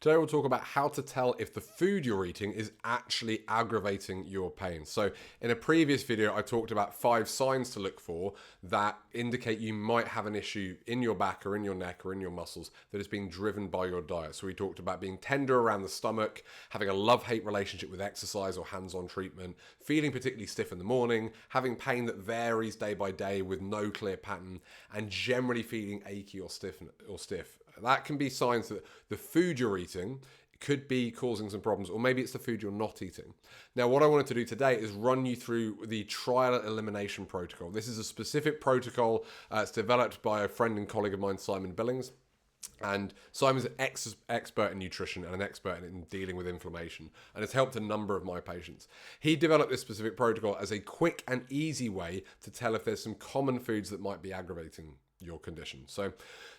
Today we'll talk about how to tell if the food you're eating is actually aggravating your pain. So in a previous video, I talked about 5 signs to look for that indicate you might have an issue in your back or in your neck or in your muscles that is being driven by your diet. So we talked about being tender around the stomach, having a love-hate relationship with exercise or hands-on treatment, feeling particularly stiff in the morning, having pain that varies day by day with no clear pattern, and generally feeling achy or stiff. That can be signs that the food you're eating could be causing some problems, or maybe it's the food you're not eating. Now, what I wanted to do today is run you through the trial elimination protocol. This is a specific protocol. It's developed by a friend and colleague of mine, Simon Billings. And Simon's an expert in nutrition and an expert in dealing with inflammation, and has helped a number of my patients. He developed this specific protocol as a quick and easy way to tell if there's some common foods that might be aggravating your condition. So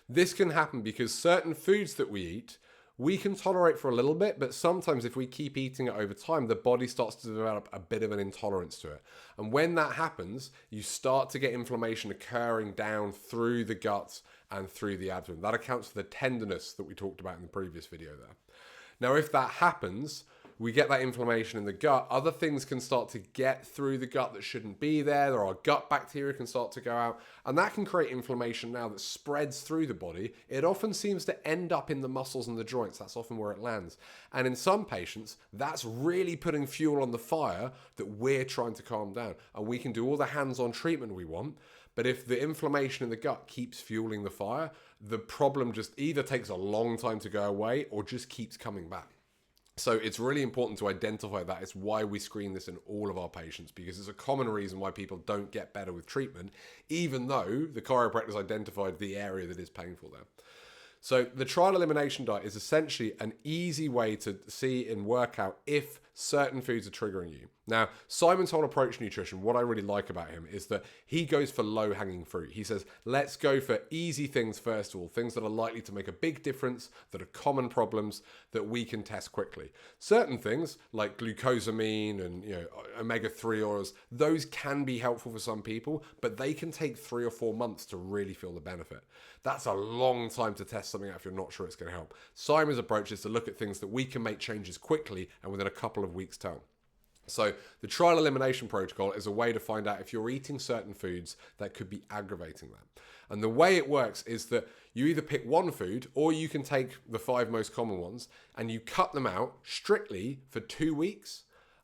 this can happen because certain foods that we eat, we can tolerate for a little bit, but sometimes if we keep eating it over time, the body starts to develop a bit of an intolerance to it. And when that happens, you start to get inflammation occurring down through the gut and through the abdomen. That accounts for the tenderness that we talked about in the previous video there. Now, if that happens, we get that inflammation in the gut. Other things can start to get through the gut that shouldn't be there. There are gut bacteria can start to go out, and that can create inflammation now that spreads through the body. It often seems to end up in the muscles and the joints. That's often where it lands. And in some patients, that's really putting fuel on the fire that we're trying to calm down. And we can do all the hands-on treatment we want, but if the inflammation in the gut keeps fueling the fire, the problem just either takes a long time to go away or just keeps coming back. So it's really important to identify that. It's why we screen this in all of our patients, because it's a common reason why people don't get better with treatment, even though the chiropractor's identified the area that is painful there. So the trial elimination diet is essentially an easy way to see and work out if certain foods are triggering you. Now, Simon's whole approach to nutrition, what I really like about him is that he goes for low-hanging fruit. He says, let's go for easy things first of all, things that are likely to make a big difference, that are common problems that we can test quickly. Certain things like glucosamine and omega-3 oils, those can be helpful for some people, but they can take 3 or 4 months to really feel the benefit. That's a long time to test something out if you're not sure it's going to help. Simon's approach is to look at things that we can make changes quickly and within a couple of weeks' time. So the trial elimination protocol is a way to find out if you're eating certain foods that could be aggravating that. And the way it works is that you either pick one food or you can take the 5 most common ones and you cut them out strictly for 2 weeks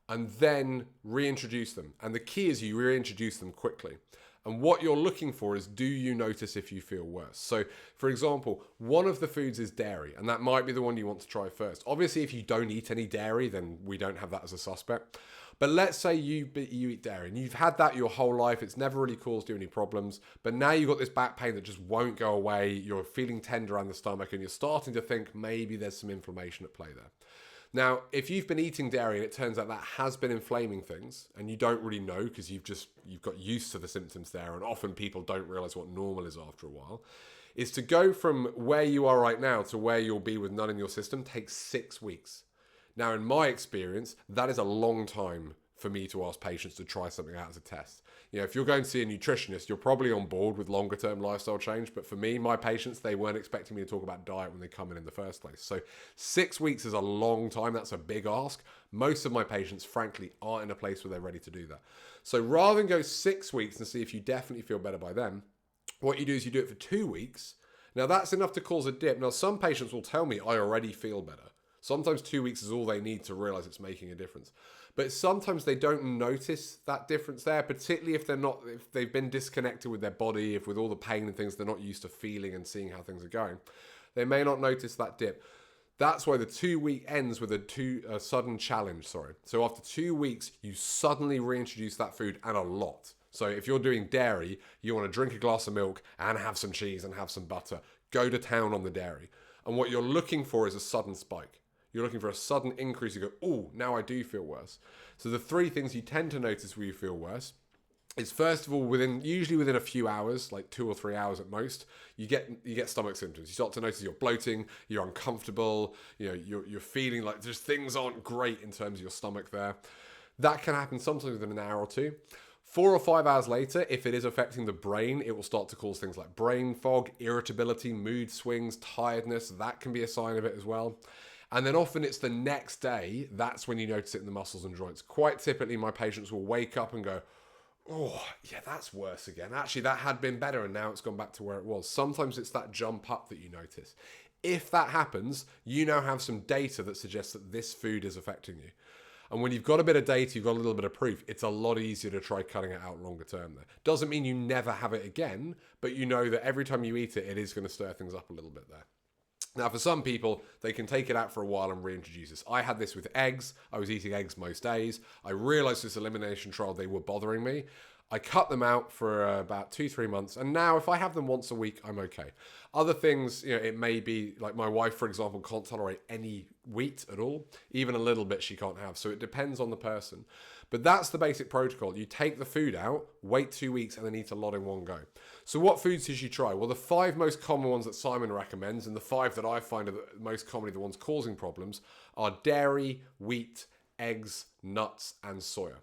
and then reintroduce them. And the key is you reintroduce them quickly. And what you're looking for is, do you notice if you feel worse? So, for example, one of the foods is dairy, and that might be the one you want to try first. Obviously, if you don't eat any dairy, then we don't have that as a suspect. But let's say you eat dairy, and you've had that your whole life. It's never really caused you any problems. But now you've got this back pain that just won't go away. You're feeling tender around the stomach, and you're starting to think maybe there's some inflammation at play there. Now, if you've been eating dairy and it turns out that has been inflaming things and you don't really know because you've got used to the symptoms there, and often people don't realize what normal is after a while, is to go from where you are right now to where you'll be with none in your system takes 6 weeks. Now, in my experience, that is a long time for me to ask patients to try something out as a test. If you're going to see a nutritionist, you're probably on board with longer term lifestyle change. But for me, my patients, they weren't expecting me to talk about diet when they come in the first place. So 6 weeks is a long time. That's a big ask. Most of my patients, frankly, aren't in a place where they're ready to do that. So rather than go 6 weeks and see if you definitely feel better by then, what you do is you do it for 2 weeks. Now that's enough to cause a dip. Now some patients will tell me, I already feel better. Sometimes 2 weeks is all they need to realize it's making a difference. But sometimes they don't notice that difference there, particularly if they've been disconnected with their body, if with all the pain and things, they're not used to feeling and seeing how things are going. They may not notice that dip. That's why the 2 week ends with a sudden challenge, So after 2 weeks, you suddenly reintroduce that food, and a lot. So if you're doing dairy, you want to drink a glass of milk and have some cheese and have some butter. Go to town on the dairy. And what you're looking for is a sudden spike. You're looking for a sudden increase. You go, oh, now I do feel worse. So the 3 things you tend to notice where you feel worse is, first of all, usually within a few hours, like 2 or 3 hours at most, you get stomach symptoms. You start to notice you're bloating, you're uncomfortable, you're feeling like just things aren't great in terms of your stomach there. That can happen sometimes within an hour or 2. 4 or 5 hours later, if it is affecting the brain, it will start to cause things like brain fog, irritability, mood swings, tiredness. That can be a sign of it as well. And then often it's the next day, that's when you notice it in the muscles and joints. Quite typically, my patients will wake up and go, oh, yeah, that's worse again. Actually, that had been better and now it's gone back to where it was. Sometimes it's that jump up that you notice. If that happens, you now have some data that suggests that this food is affecting you. And when you've got a bit of data, you've got a little bit of proof, it's a lot easier to try cutting it out longer term there. Doesn't mean you never have it again, but you know that every time you eat it, it is going to stir things up a little bit there. Now, for some people, they can take it out for a while and reintroduce this. I had this with eggs. I was eating eggs most days. I realized this elimination trial, they were bothering me. I cut them out for about 2-3 months. And now if I have them once a week, I'm okay. Other things, it may be like my wife, for example, can't tolerate any wheat at all. Even a little bit she can't have. So it depends on the person. But that's the basic protocol. You take the food out, wait 2 weeks, and then eat a lot in one go. So what foods did you try? Well, the 5 most common ones that Simon recommends, and the 5 that I find are the most commonly the ones causing problems, are dairy, wheat, eggs, nuts, and soya.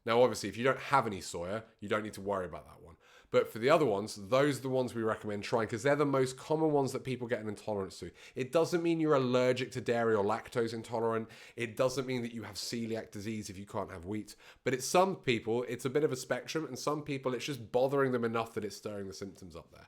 Now, obviously, if you don't have any soya, you don't need to worry about that one. But for the other ones, those are the ones we recommend trying because they're the most common ones that people get an intolerance to. It doesn't mean you're allergic to dairy or lactose intolerant. It doesn't mean that you have celiac disease if you can't have wheat. But it's some people, it's a bit of a spectrum, and some people, it's just bothering them enough that it's stirring the symptoms up there.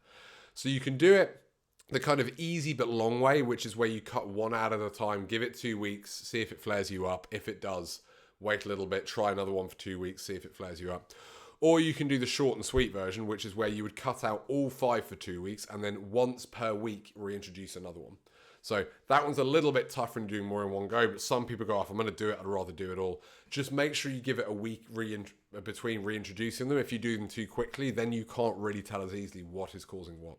So you can do it the kind of easy but long way, which is where you cut one out at a time, give it 2 weeks, see if it flares you up. If it does, wait a little bit, try another one for 2 weeks, see if it flares you up. Or you can do the short and sweet version, which is where you would cut out all 5 for 2 weeks and then once per week reintroduce another one. So that one's a little bit tougher in doing more in one go, but some people go, if I'm going to do it, I'd rather do it all. Just make sure you give it a week between reintroducing them. If you do them too quickly, then you can't really tell as easily what is causing what.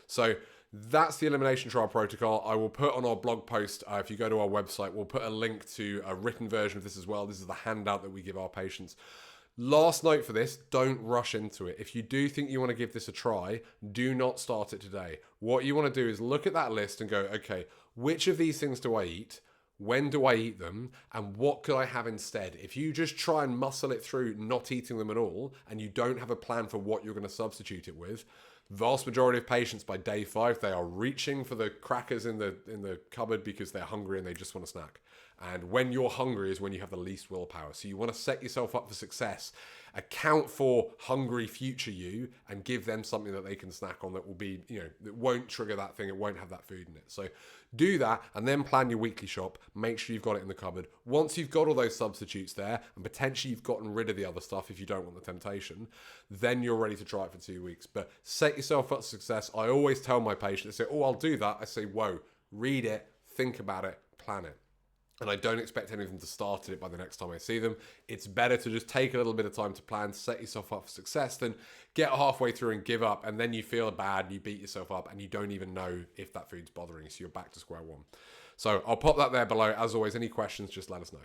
So that's the elimination trial protocol. I will put on our blog post, if you go to our website, we'll put a link to a written version of this as well. This is the handout that we give our patients. Last note for this, don't rush into it. If you do think you want to give this a try, do not start it today. What you want to do is look at that list and go, okay, which of these things do I eat? When do I eat them? And what could I have instead? If you just try and muscle it through not eating them at all, and you don't have a plan for what you're going to substitute it with, vast majority of patients by day 5, they are reaching for the crackers in the cupboard because they're hungry and they just want a snack. And when you're hungry is when you have the least willpower. So you want to set yourself up for success. Account for hungry future you and give them something that they can snack on that will be, that won't trigger that thing. It won't have that food in it. So do that and then plan your weekly shop. Make sure you've got it in the cupboard. Once you've got all those substitutes there and potentially you've gotten rid of the other stuff if you don't want the temptation, then you're ready to try it for 2 weeks. But set yourself up for success. I always tell my patients, they say, oh, I'll do that. I say, whoa, read it, think about it, plan it. And I don't expect any of them to start it by the next time I see them. It's better to just take a little bit of time to plan, set yourself up for success, than get halfway through and give up, and then you feel bad, you beat yourself up, and you don't even know if that food's bothering you, so you're back to square one. So I'll pop that there below. As always, any questions, just let us know.